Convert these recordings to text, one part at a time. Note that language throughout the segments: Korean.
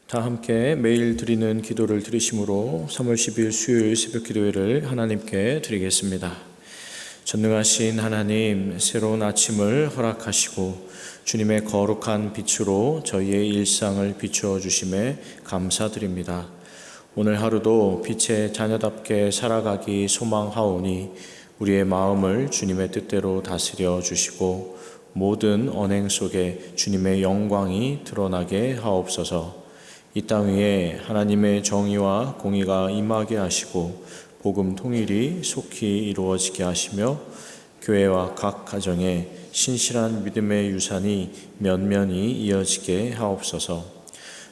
다 함께 매일 드리는 기도를 드리심으로 3월 10일 수요일 새벽 기도회를 하나님께 드리겠습니다. 전능하신 하나님, 새로운 아침을 허락하시고 주님의 거룩한 빛으로 저희의 일상을 비추어 주심에 감사드립니다. 오늘 하루도 빛의 자녀답게 살아가기 소망하오니 우리의 마음을 주님의 뜻대로 다스려 주시고 모든 언행 속에 주님의 영광이 드러나게 하옵소서. 이 땅 위에 하나님의 정의와 공의가 임하게 하시고 복음 통일이 속히 이루어지게 하시며 교회와 각 가정에 신실한 믿음의 유산이 면면히 이어지게 하옵소서.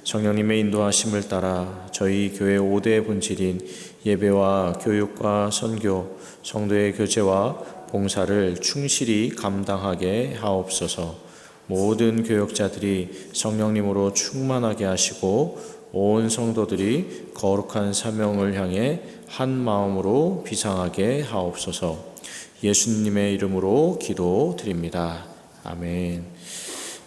성령님의 인도하심을 따라 저희 교회 5대 본질인 예배와 교육과 선교, 성도의 교제와 봉사를 충실히 감당하게 하옵소서. 모든 교역자들이 성령님으로 충만하게 하시고 온 성도들이 거룩한 사명을 향해 한 마음으로 비상하게 하옵소서. 예수님의 이름으로 기도드립니다. 아멘.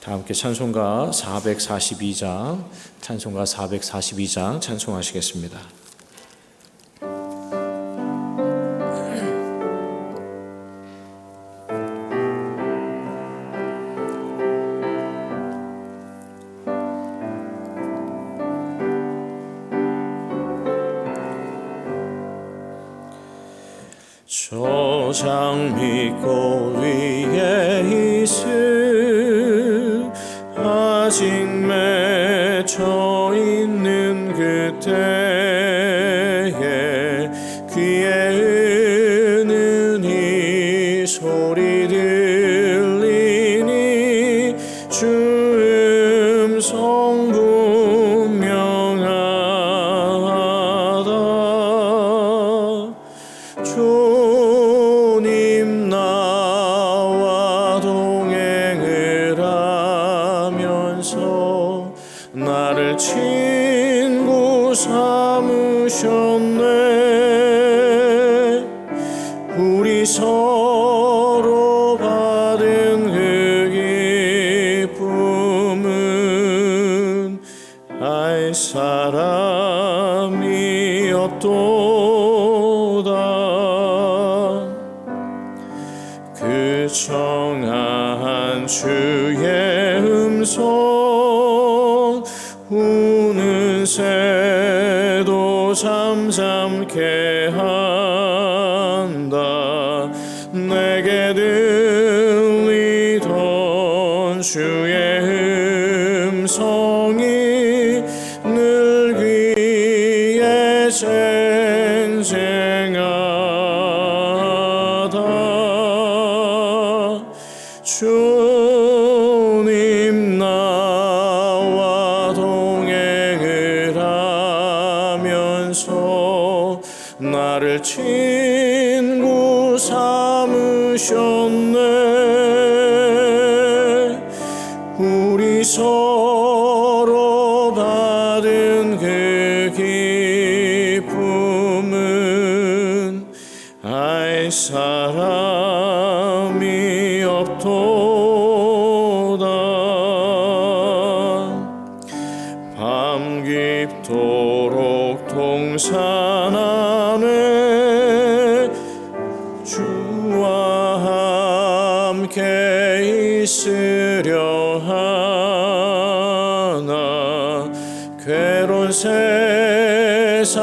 다 함께 찬송가 442장 찬송하시겠습니다. 저 장미꽃 위에 이슬 아직 맺혀 있는 그때에 귀에 은은 이 소리 들리니 주 음성 분명하다. 주님 나와 동행을 하면서 나를 친구 삼으셨네. 우리 서로 받은 그 기쁨은 알 사람이 없도다. 그 청아한 주의 음성 우는 새도 잠잠케 한다. 내게 들리던 주의 음성이 늘 귀에 쟁쟁하다. 주님 나와 동행을 하면서 나를 친구 삼으셨네. 우리 서로 받은 그 기쁨은 알 사람이 없도다. 밤 깊도록 동산 안에 주와 함께 있으려 하나. 괴로운 세상에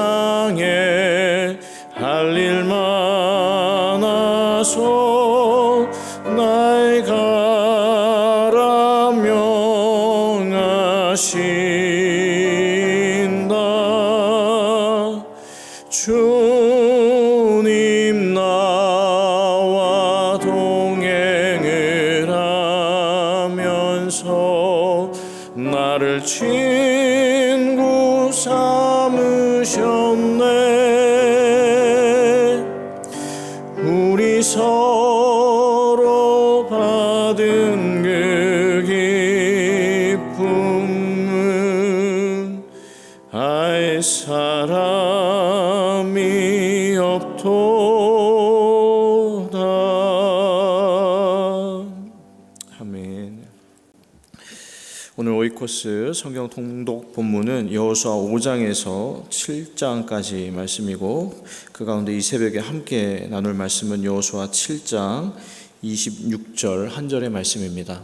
할 일 많아서 날 가라 명하신다. 주님 나와 동행을 하면서 나를 친구 삼으셨네. 우리 서로 받은 그 기쁨은 알 사람이 없도다. 아멘. 오늘 오이코스 성경 통독 본문은 여호수아 5장에서 7장까지 말씀이고, 그 가운데 이 새벽에 함께 나눌 말씀은 여호수아 7장 26절 한 절의 말씀입니다.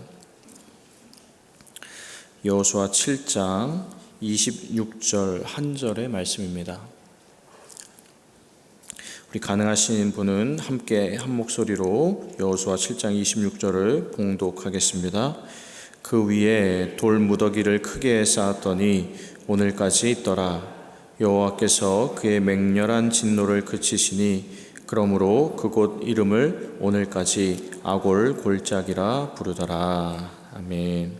여호수아 7장 26절 한 절의 말씀입니다. 우리 가능하신 분은 함께 한 목소리로 여호수아 7장 26절을 봉독하겠습니다. 그 위에 돌 무더기를 크게 쌓았더니 오늘까지 있더라. 여호와께서 그의 맹렬한 진노를 그치시니 그러므로 그곳 이름을 오늘까지 아골 골짜기라 부르더라. 아멘.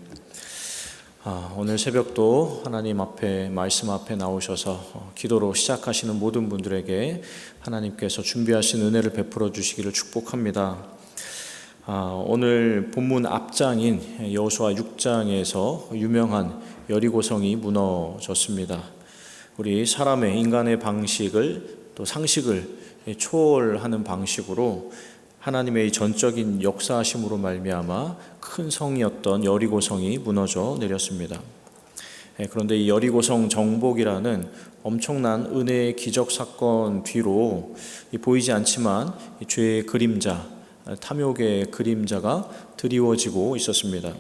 오늘 새벽도 하나님 앞에, 말씀 앞에 나오셔서 기도로 시작하시는 모든 분들에게 하나님께서 준비하신 은혜를 베풀어 주시기를 축복합니다. 오늘 본문 앞장인 여호수아 6장에서 유명한 여리고성이 무너졌습니다. 우리 사람의, 인간의 방식을, 또 상식을 초월하는 방식으로 하나님의 전적인 역사하심으로 말미암아 큰 성이었던 여리고성이 무너져 내렸습니다. 그런데 이 여리고성 정복이라는 엄청난 은혜의 기적 사건 뒤로 보이지 않지만 죄의 그림자, 탐욕의 그림자가 드리워지고 있었습니다.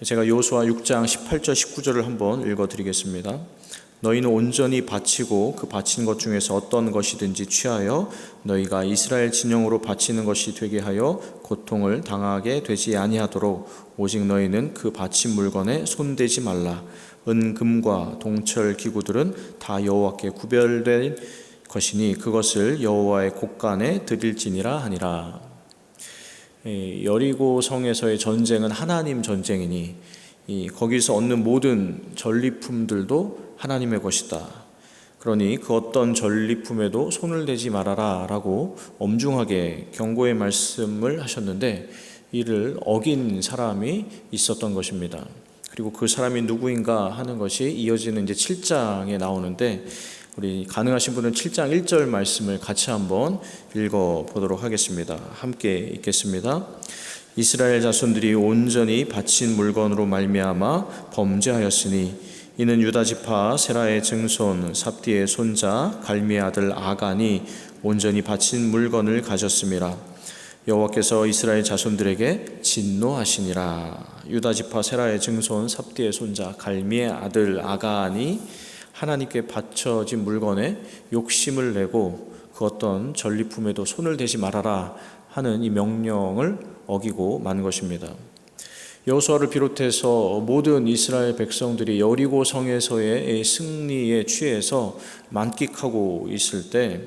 제가 여호수아 6장 18절 19절을 한번 읽어드리겠습니다. 너희는 온전히 바치고 그 바친 것 중에서 어떤 것이든지 취하여 너희가 이스라엘 진영으로 바치는 것이 되게 하여 고통을 당하게 되지 아니하도록 오직 너희는 그 바친 물건에 손대지 말라. 은금과 동철 기구들은 다 여호와께 구별된 것이니 그것을 여호와의 곳간에 드릴지니라 하니라. 여리고 성에서의 전쟁은 하나님 전쟁이니 거기서 얻는 모든 전리품들도 하나님의 것이다. 그러니 그 어떤 전리품에도 손을 대지 말아라 라고 엄중하게 경고의 말씀을 하셨는데, 이를 어긴 사람이 있었던 것입니다. 그리고 그 사람이 누구인가 하는 것이 이어지는 이제 7장에 나오는데, 우리 가능하신 분은 7장 1절 말씀을 같이 한번 읽어보도록 하겠습니다. 함께 읽겠습니다. 이스라엘 자손들이 온전히 바친 물건으로 말미암아 범죄하였으니 이는 유다 지파 세라의 증손 삽디의 손자 갈미의 아들 아간이 온전히 바친 물건을 가졌음이라. 여호와께서 이스라엘 자손들에게 진노하시니라. 유다 지파 세라의 증손 삽디의 손자 갈미의 아들 아간이 하나님께 바쳐진 물건에 욕심을 내고 그 어떤 전리품에도 손을 대지 말아라 하는 이 명령을 어기고 만 것입니다. 여호수아를 비롯해서 모든 이스라엘 백성들이 여리고 성에서의 승리에 취해서 만끽하고 있을 때,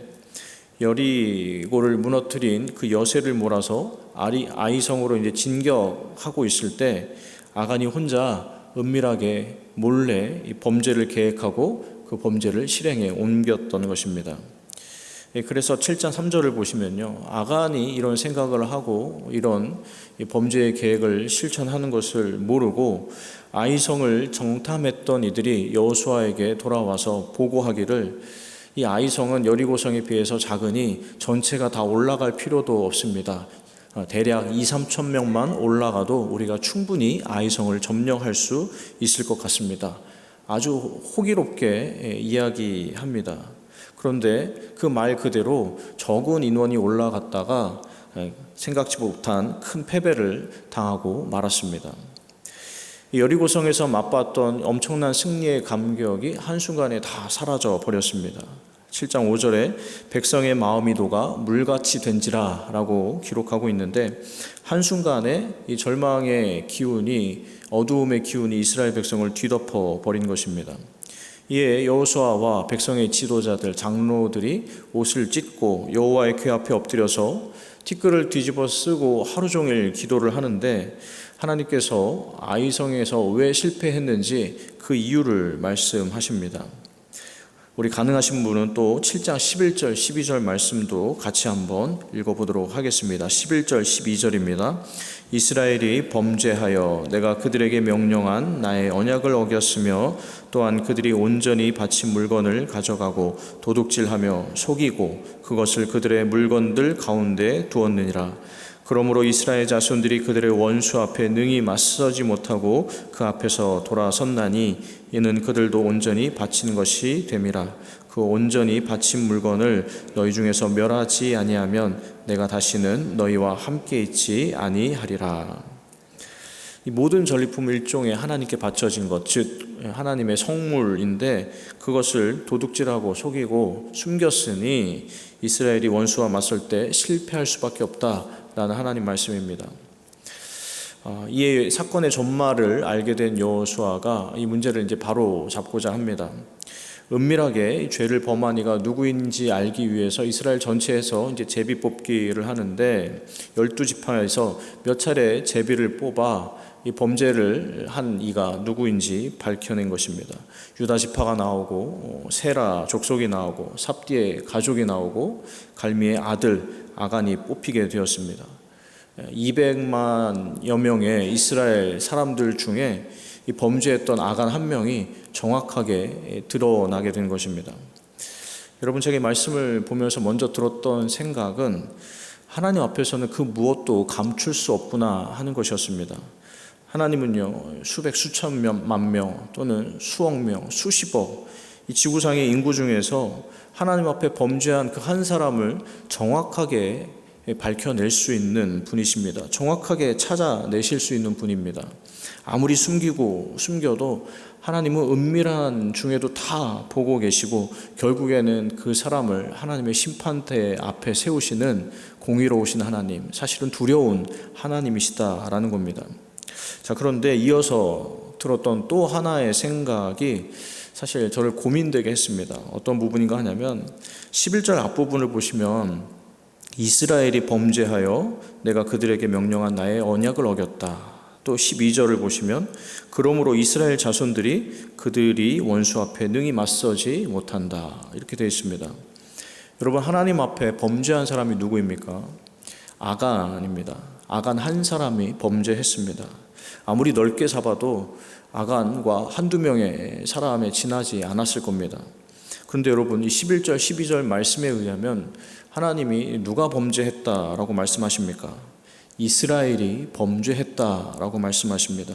여리고를 무너뜨린 그 여세를 몰아서 아이성으로 이제 진격하고 있을 때 아간이 혼자 은밀하게 몰래 이 범죄를 계획하고 그 범죄를 실행에 옮겼던 것입니다. 그래서 7장 3절을 보시면요, 아간이 이런 생각을 하고 이런 범죄의 계획을 실천하는 것을 모르고 아이성을 정탐했던 이들이 여호수아에게 돌아와서 보고하기를, 이 아이성은 여리고성에 비해서 작으니 전체가 다 올라갈 필요도 없습니다. 대략 2-3천 명만 올라가도 우리가 충분히 아이성을 점령할 수 있을 것 같습니다. 아주 호기롭게 이야기합니다. 그런데 그 말 그대로 적은 인원이 올라갔다가 생각지 못한 큰 패배를 당하고 말았습니다. 여리고성에서 맛봤던 엄청난 승리의 감격이 한순간에 다 사라져 버렸습니다. 7장 5절에 백성의 마음이 녹아 물같이 된지라 라고 기록하고 있는데, 한순간에 이 절망의 기운이, 어두움의 기운이 이스라엘 백성을 뒤덮어 버린 것입니다. 이에 여호수아와 백성의 지도자들, 장로들이 옷을 찢고 여호와의 궤 앞에 엎드려서 티끌을 뒤집어 쓰고 하루 종일 기도를 하는데, 하나님께서 아이성에서 왜 실패했는지 그 이유를 말씀하십니다. 우리 가능하신 분은 또 7장 11절 12절 말씀도 같이 한번 읽어보도록 하겠습니다. 11절 12절입니다. 이스라엘이 범죄하여 내가 그들에게 명령한 나의 언약을 어겼으며 또한 그들이 온전히 바친 물건을 가져가고 도둑질하며 속이고 그것을 그들의 물건들 가운데 두었느니라. 그러므로 이스라엘 자손들이 그들의 원수 앞에 능히 맞서지 못하고 그 앞에서 돌아섰나니 이는 그들도 온전히 바친 것이 됨이라. 그 온전히 바친 물건을 너희 중에서 멸하지 아니하면 내가 다시는 너희와 함께 있지 아니하리라. 이 모든 전리품은 일종의 하나님께 바쳐진 것, 즉 하나님의 성물인데 그것을 도둑질하고 속이고 숨겼으니 이스라엘이 원수와 맞설 때 실패할 수밖에 없다라는 하나님 말씀입니다. 이 사건의 전말을 알게 된 여호수아가 이 문제를 이제 바로 잡고자 합니다. 은밀하게 죄를 범한 이가 누구인지 알기 위해서 이스라엘 전체에서 이제 제비 뽑기를 하는데 12지파에서 몇 차례 제비를 뽑아 이 범죄를 한 이가 누구인지 밝혀낸 것입니다. 유다 지파가 나오고 세라 족속이 나오고 삽디의 가족이 나오고 갈미의 아들 아간이 뽑히게 되었습니다. 200만여 명의 이스라엘 사람들 중에 이 범죄했던 아간 한 명이 정확하게 드러나게 된 것입니다. 여러분, 제가 말씀을 보면서 먼저 들었던 생각은 하나님 앞에서는 그 무엇도 감출 수 없구나 하는 것이었습니다. 하나님은요, 수백 수천 만 명 또는 수억 명, 수십억 이 지구상의 인구 중에서 하나님 앞에 범죄한 그 한 사람을 정확하게 밝혀낼 수 있는 분이십니다. 정확하게 찾아내실 수 있는 분입니다. 아무리 숨겨도 하나님은 은밀한 중에도 다 보고 계시고 결국에는 그 사람을 하나님의 심판대 앞에 세우시는 공의로우신 하나님, 사실은 두려운 하나님이시다라는 겁니다. 자, 그런데 이어서 들었던 또 하나의 생각이 사실 저를 고민되게 했습니다. 어떤 부분인가 하냐면 11절 앞부분을 보시면 이스라엘이 범죄하여 내가 그들에게 명령한 나의 언약을 어겼다. 또 12절을 보시면 그러므로 이스라엘 자손들이 그들이 원수 앞에 능히 맞서지 못한다. 이렇게 되어 있습니다. 여러분, 하나님 앞에 범죄한 사람이 누구입니까? 아간입니다. 아간 한 사람이 범죄했습니다. 아무리 넓게 잡아도 아간과 한두 명의 사람에 지나지 않았을 겁니다. 그런데 여러분, 이 11절, 12절 말씀에 의하면 하나님이 누가 범죄했다라고 말씀하십니까? 이스라엘이 범죄했다라고 말씀하십니다.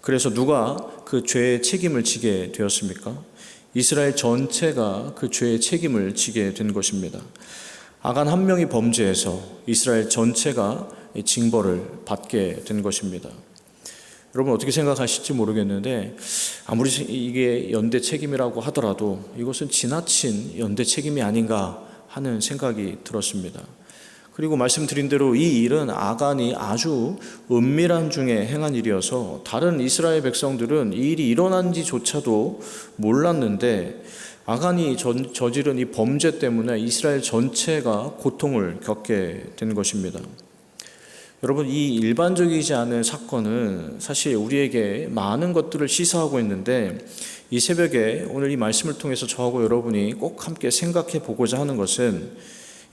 그래서 누가 그 죄의 책임을 지게 되었습니까? 이스라엘 전체가 그 죄의 책임을 지게 된 것입니다. 아간 한 명이 범죄해서 이스라엘 전체가 징벌을 받게 된 것입니다. 여러분, 어떻게 생각하실지 모르겠는데 아무리 이게 연대 책임이라고 하더라도 이것은 지나친 연대 책임이 아닌가 하는 생각이 들었습니다. 그리고 말씀드린 대로 이 일은 아간이 아주 은밀한 중에 행한 일이어서 다른 이스라엘 백성들은 이 일이 일어난지조차도 몰랐는데 아간이 저지른 이 범죄 때문에 이스라엘 전체가 고통을 겪게 된 것입니다. 여러분, 이 일반적이지 않은 사건은 사실 우리에게 많은 것들을 시사하고 있는데 이 새벽에 오늘 이 말씀을 통해서 저하고 여러분이 꼭 함께 생각해 보고자 하는 것은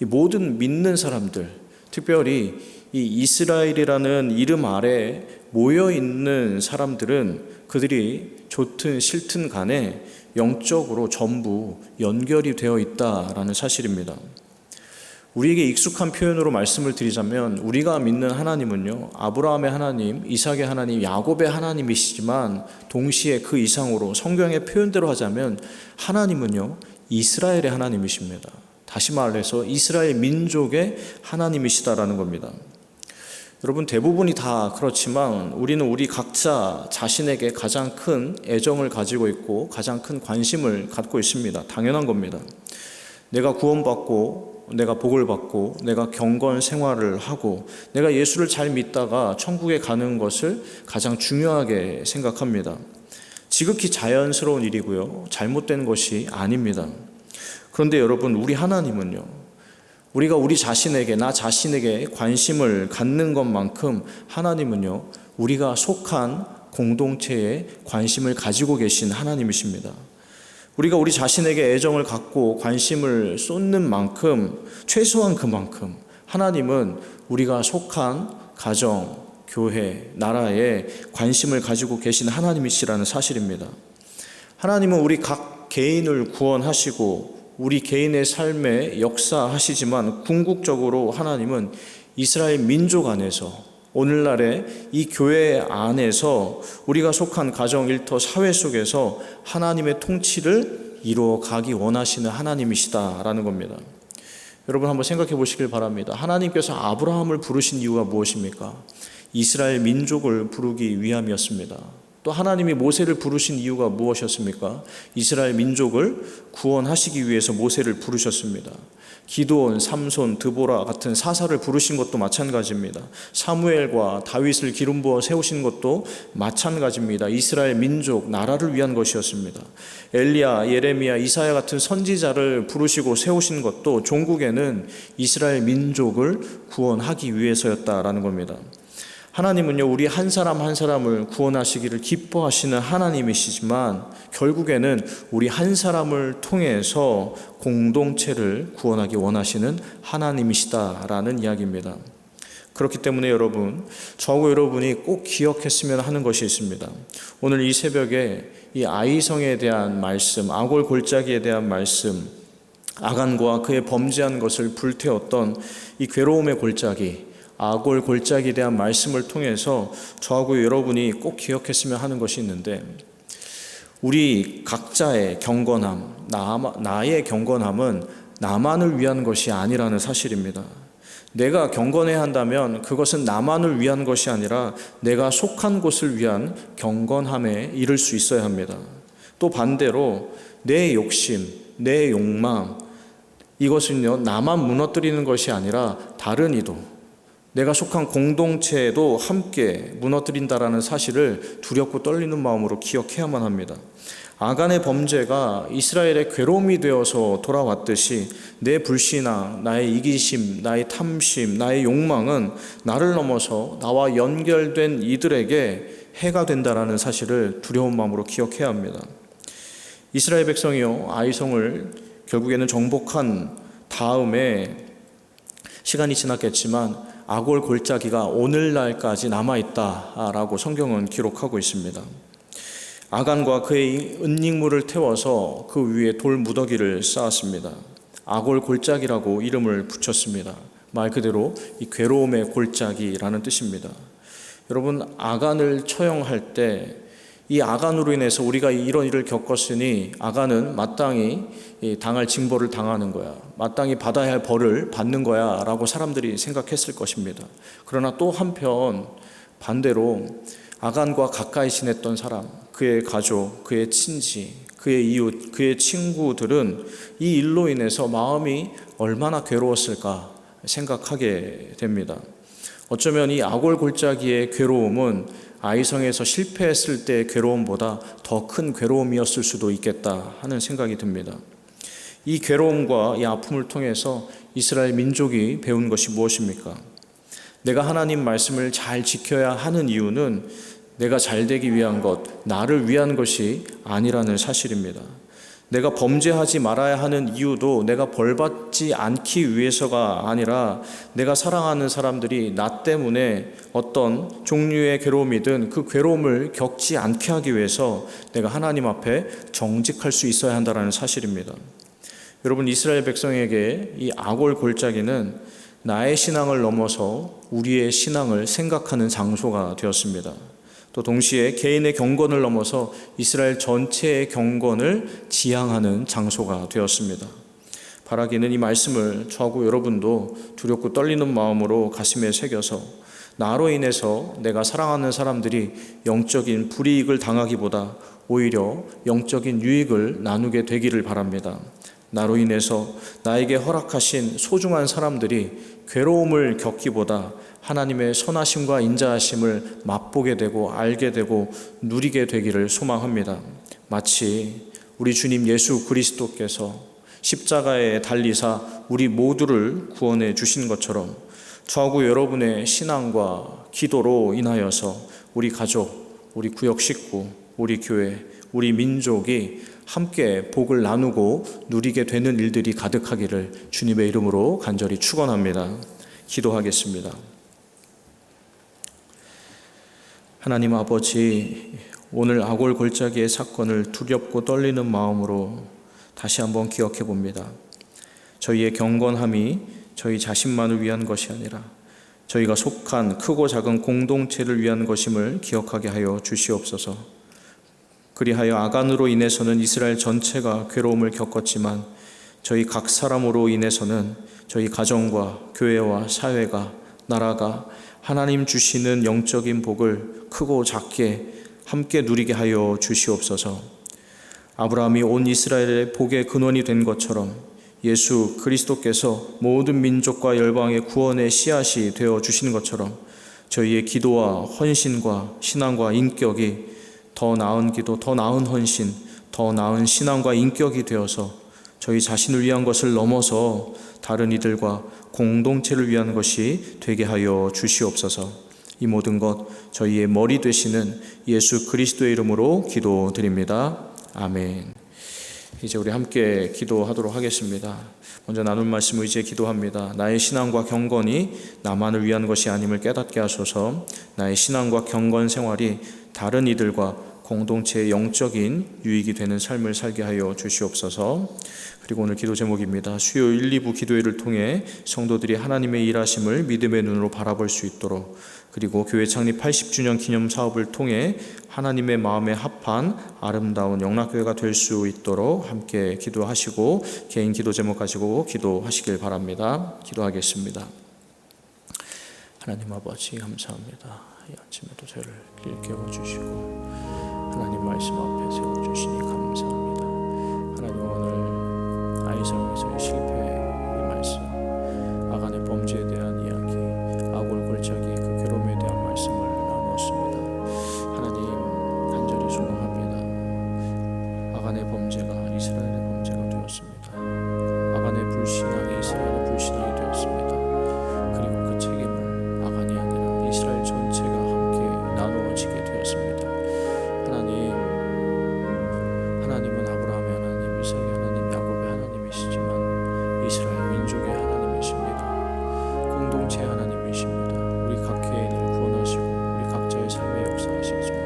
이 모든 믿는 사람들, 특별히 이 이스라엘이라는 이름 아래 모여 있는 사람들은 그들이 좋든 싫든 간에 영적으로 전부 연결이 되어 있다라는 사실입니다. 우리에게 익숙한 표현으로 말씀을 드리자면 우리가 믿는 하나님은요, 아브라함의 하나님, 이삭의 하나님, 야곱의 하나님이시지만 동시에 그 이상으로 성경의 표현대로 하자면 하나님은요, 이스라엘의 하나님이십니다. 다시 말해서 이스라엘 민족의 하나님이시다라는 겁니다. 여러분, 대부분이 다 그렇지만 우리는 우리 각자 자신에게 가장 큰 애정을 가지고 있고 가장 큰 관심을 갖고 있습니다. 당연한 겁니다. 내가 구원받고 내가 복을 받고 내가 경건 생활을 하고 내가 예수를 잘 믿다가 천국에 가는 것을 가장 중요하게 생각합니다. 지극히 자연스러운 일이고요, 잘못된 것이 아닙니다. 그런데 여러분, 우리 하나님은요, 우리가 우리 자신에게, 나 자신에게 관심을 갖는 것만큼 하나님은요, 우리가 속한 공동체에 관심을 가지고 계신 하나님이십니다. 우리가 우리 자신에게 애정을 갖고 관심을 쏟는 만큼, 최소한 그만큼 하나님은 우리가 속한 가정, 교회, 나라에 관심을 가지고 계신 하나님이시라는 사실입니다. 하나님은 우리 각 개인을 구원하시고 우리 개인의 삶에 역사하시지만 궁극적으로 하나님은 이스라엘 민족 안에서, 오늘날의 이 교회 안에서, 우리가 속한 가정, 일터, 사회 속에서 하나님의 통치를 이루어 가기 원하시는 하나님이시다라는 겁니다. 여러분 한번 생각해 보시길 바랍니다. 하나님께서 아브라함을 부르신 이유가 무엇입니까? 이스라엘 민족을 부르기 위함이었습니다. 또 하나님이 모세를 부르신 이유가 무엇이었습니까? 이스라엘 민족을 구원하시기 위해서 모세를 부르셨습니다. 기드온, 삼손, 드보라 같은 사사를 부르신 것도 마찬가지입니다. 사무엘과 다윗을 기름 부어 세우신 것도 마찬가지입니다. 이스라엘 민족, 나라를 위한 것이었습니다. 엘리야, 예레미야, 이사야 같은 선지자를 부르시고 세우신 것도 종국에는 이스라엘 민족을 구원하기 위해서였다라는 겁니다. 하나님은요, 우리 한 사람 한 사람을 구원하시기를 기뻐하시는 하나님이시지만 결국에는 우리 한 사람을 통해서 공동체를 구원하기 원하시는 하나님이시다라는 이야기입니다. 그렇기 때문에 여러분, 저하고 여러분이 꼭 기억했으면 하는 것이 있습니다. 오늘 이 새벽에 이 아이성에 대한 말씀, 아골 골짜기에 대한 말씀, 아간과 그의 범죄한 것을 불태웠던 이 괴로움의 골짜기, 아골 골짜기에 대한 말씀을 통해서 저하고 여러분이 꼭 기억했으면 하는 것이 있는데, 우리 각자의 경건함, 나의 경건함은 나만을 위한 것이 아니라는 사실입니다. 내가 경건해야 한다면 그것은 나만을 위한 것이 아니라 내가 속한 곳을 위한 경건함에 이를 수 있어야 합니다. 또 반대로 내 욕심, 내 욕망, 이것은요, 나만 무너뜨리는 것이 아니라 다른 이도, 내가 속한 공동체에도 함께 무너뜨린다라는 사실을 두렵고 떨리는 마음으로 기억해야만 합니다. 아간의 범죄가 이스라엘의 괴로움이 되어서 돌아왔듯이 내 불신앙, 나의 이기심, 나의 탐심, 나의 욕망은 나를 넘어서 나와 연결된 이들에게 해가 된다라는 사실을 두려운 마음으로 기억해야 합니다. 이스라엘 백성이요, 아이성을 결국에는 정복한 다음에 시간이 지났겠지만 아골 골짜기가 오늘날까지 남아있다라고 성경은 기록하고 있습니다. 아간과 그의 은닉물을 태워서 그 위에 돌 무더기를 쌓았습니다. 아골 골짜기라고 이름을 붙였습니다. 말 그대로 이 괴로움의 골짜기라는 뜻입니다. 여러분, 아간을 처형할 때 이 아간으로 인해서 우리가 이런 일을 겪었으니 아간은 마땅히 당할 징벌을 당하는 거야, 마땅히 받아야 할 벌을 받는 거야 라고 사람들이 생각했을 것입니다. 그러나 또 한편 반대로 아간과 가까이 지냈던 사람, 그의 가족, 그의 친지, 그의 이웃, 그의 친구들은 이 일로 인해서 마음이 얼마나 괴로웠을까 생각하게 됩니다. 어쩌면 이 아골 골짜기의 괴로움은 아이성에서 실패했을 때의 괴로움보다 더 큰 괴로움이었을 수도 있겠다 하는 생각이 듭니다. 이 괴로움과 이 아픔을 통해서 이스라엘 민족이 배운 것이 무엇입니까? 내가 하나님 말씀을 잘 지켜야 하는 이유는 내가 잘 되기 위한 것, 나를 위한 것이 아니라는 사실입니다. 내가 범죄하지 말아야 하는 이유도 내가 벌받지 않기 위해서가 아니라 내가 사랑하는 사람들이 나 때문에 어떤 종류의 괴로움이든 그 괴로움을 겪지 않게 하기 위해서 내가 하나님 앞에 정직할 수 있어야 한다는 사실입니다. 여러분, 이스라엘 백성에게 이 아골 골짜기는 나의 신앙을 넘어서 우리의 신앙을 생각하는 장소가 되었습니다. 또 동시에 개인의 경건을 넘어서 이스라엘 전체의 경건을 지향하는 장소가 되었습니다. 바라기는 이 말씀을 저하고 여러분도 두렵고 떨리는 마음으로 가슴에 새겨서 나로 인해서 내가 사랑하는 사람들이 영적인 불이익을 당하기보다 오히려 영적인 유익을 나누게 되기를 바랍니다. 나로 인해서 나에게 허락하신 소중한 사람들이 괴로움을 겪기보다 하나님의 선하심과 인자하심을 맛보게 되고 알게 되고 누리게 되기를 소망합니다. 마치 우리 주님 예수 그리스도께서 십자가에 달리사 우리 모두를 구원해 주신 것처럼 저하고 여러분의 신앙과 기도로 인하여서 우리 가족, 우리 구역 식구, 우리 교회, 우리 민족이 함께 복을 나누고 누리게 되는 일들이 가득하기를 주님의 이름으로 간절히 축원합니다. 기도하겠습니다. 하나님 아버지, 오늘 아골 골짜기의 사건을 두렵고 떨리는 마음으로 다시 한번 기억해 봅니다. 저희의 경건함이 저희 자신만을 위한 것이 아니라 저희가 속한 크고 작은 공동체를 위한 것임을 기억하게 하여 주시옵소서. 그리하여 아간으로 인해서는 이스라엘 전체가 괴로움을 겪었지만 저희 각 사람으로 인해서는 저희 가정과 교회와 사회가, 나라가 하나님 주시는 영적인 복을 크고 작게 함께 누리게 하여 주시옵소서. 아브라함이 온 이스라엘의 복의 근원이 된 것처럼 예수 그리스도께서 모든 민족과 열방의 구원의 씨앗이 되어 주신 것처럼 저희의 기도와 헌신과 신앙과 인격이 더 나은 기도, 더 나은 헌신, 더 나은 신앙과 인격이 되어서 저희 자신을 위한 것을 넘어서 다른 이들과 공동체를 위한 것이 되게 하여 주시옵소서. 이 모든 것 저희의 머리 되시는 예수 그리스도의 이름으로 기도드립니다. 아멘. 이제 우리 함께 기도하도록 하겠습니다. 먼저 나눌 말씀을 이제 기도합니다. 나의 신앙과 경건이 나만을 위한 것이 아님을 깨닫게 하소서. 나의 신앙과 경건 생활이 다른 이들과 공동체의 영적인 유익이 되는 삶을 살게 하여 주시옵소서. 그리고 오늘 기도 제목입니다. 수요 1, 2부 기도회를 통해 성도들이 하나님의 일하심을 믿음의 눈으로 바라볼 수 있도록, 그리고 교회 창립 80주년 기념 사업을 통해 하나님의 마음에 합한 아름다운 영락교회가 될 수 있도록 함께 기도하시고 개인 기도 제목 가지고 기도하시길 바랍니다. 기도하겠습니다. 하나님 아버지 감사합니다. 이 아침에도 저를 일깨워 주시고 하나님 말씀 앞에 세워주시니 감사합니다. 하나님 오늘 아이성에서의 실패의 말씀, 아간의 범죄에 대한 이야기, 아골 골짜기 그 괴로움에 대한 말씀을 나누었습니다. 하나님 간절히 소망합니다. 아간의 범죄가 이스라엘의 범죄가 되었습니다. 아간의 불신앙이 이스라엘의 불신앙이 되었습니다. 그리고 그 책임을 아간이 아니라 이스라엘 전체가 함께 나누어지게 되었습니다. 하나님은 아브라함의 하나님, 이삭의 하나님, 야곱의 하나님이시지만 이스라엘 민족의 하나님이십니다. 공동체의 하나님이십니다. 우리 각 개인을 구원하시고 우리 각자의 삶에 역사하시지만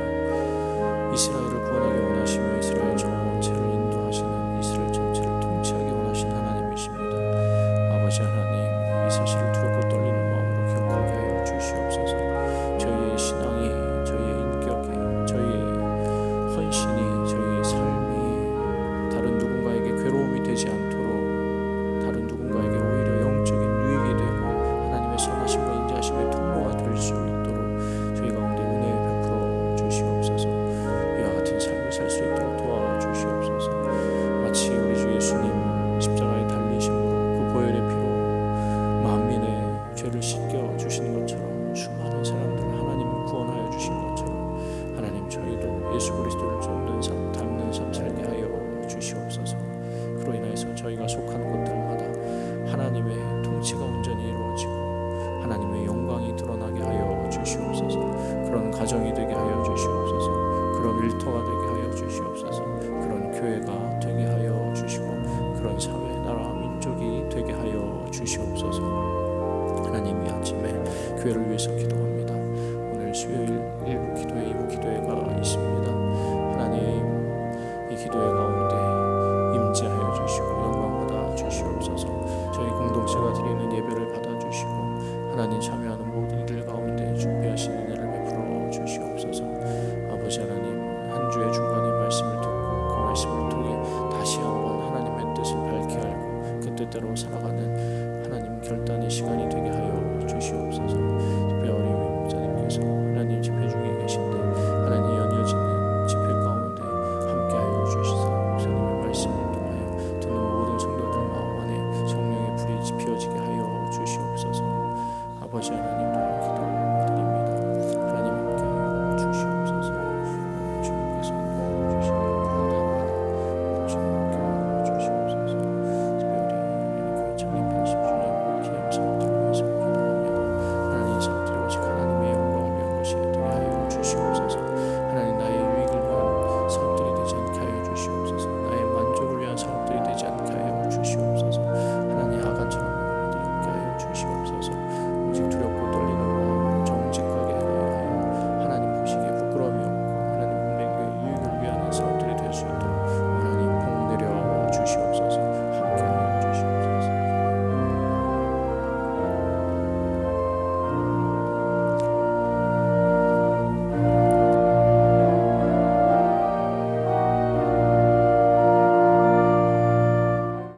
이스라엘을 구원하기 원하시며 이스라엘 전체를 인도하시는, 이스라엘 전체를 통치하기 원하신 하나님이십니다. 아버지 하나님, 이 사실을 두렵고 떨리는 마음으로 기억하게 하여 주시옵소서. 저희의 신앙이, 저희의 인격이, 저희의 헌신이, 저희의 삶이 다른 누군가에게 괴로움이 되지 않도록, 다른 누군가에게 오히려 영적인 유익이 되고 하나님의 선하심과 인자하심의 통로가 될 수 있도록 저희 가운데 은혜 베풀어 주시옵소서. 이와 같은 삶을 살 수 있도록 도와주시옵소서. 마치 우리 주 예수님 십자가에 달리심으로 그 보혈의 피로 만민의 죄를 씻겨 주시는 것처럼, 수많은 사람들을 하나님 구원하여 주신 것처럼 하나님 저희도 예수 그리스도를 쫓는 삶, 닮는 삶 살게 하여 주시옵소서. 그로 인하여서 저희가 속한 곳들마다 하나님의 통치가 온전히 이루어지고 하나님의 영광이 드러나게 하여 주시옵소서. 그런 가정이 되게 하여 주시옵소서. 그런 일터가 되게 하여 주시옵소서. 그런 교회가 되게 하여 주시고 그런 사회, 나라, 민족이 되게 하여 주시옵소서. 하나님 이 아침에 교회를 위해서 기도합니다. 오늘 수요일 1부 기도회, 2부 기도회가 있습니다. 하나님 이 기도회 가운데 임재하여 주시고 영광 받아 주시옵소서. 저희 공동체가 드리는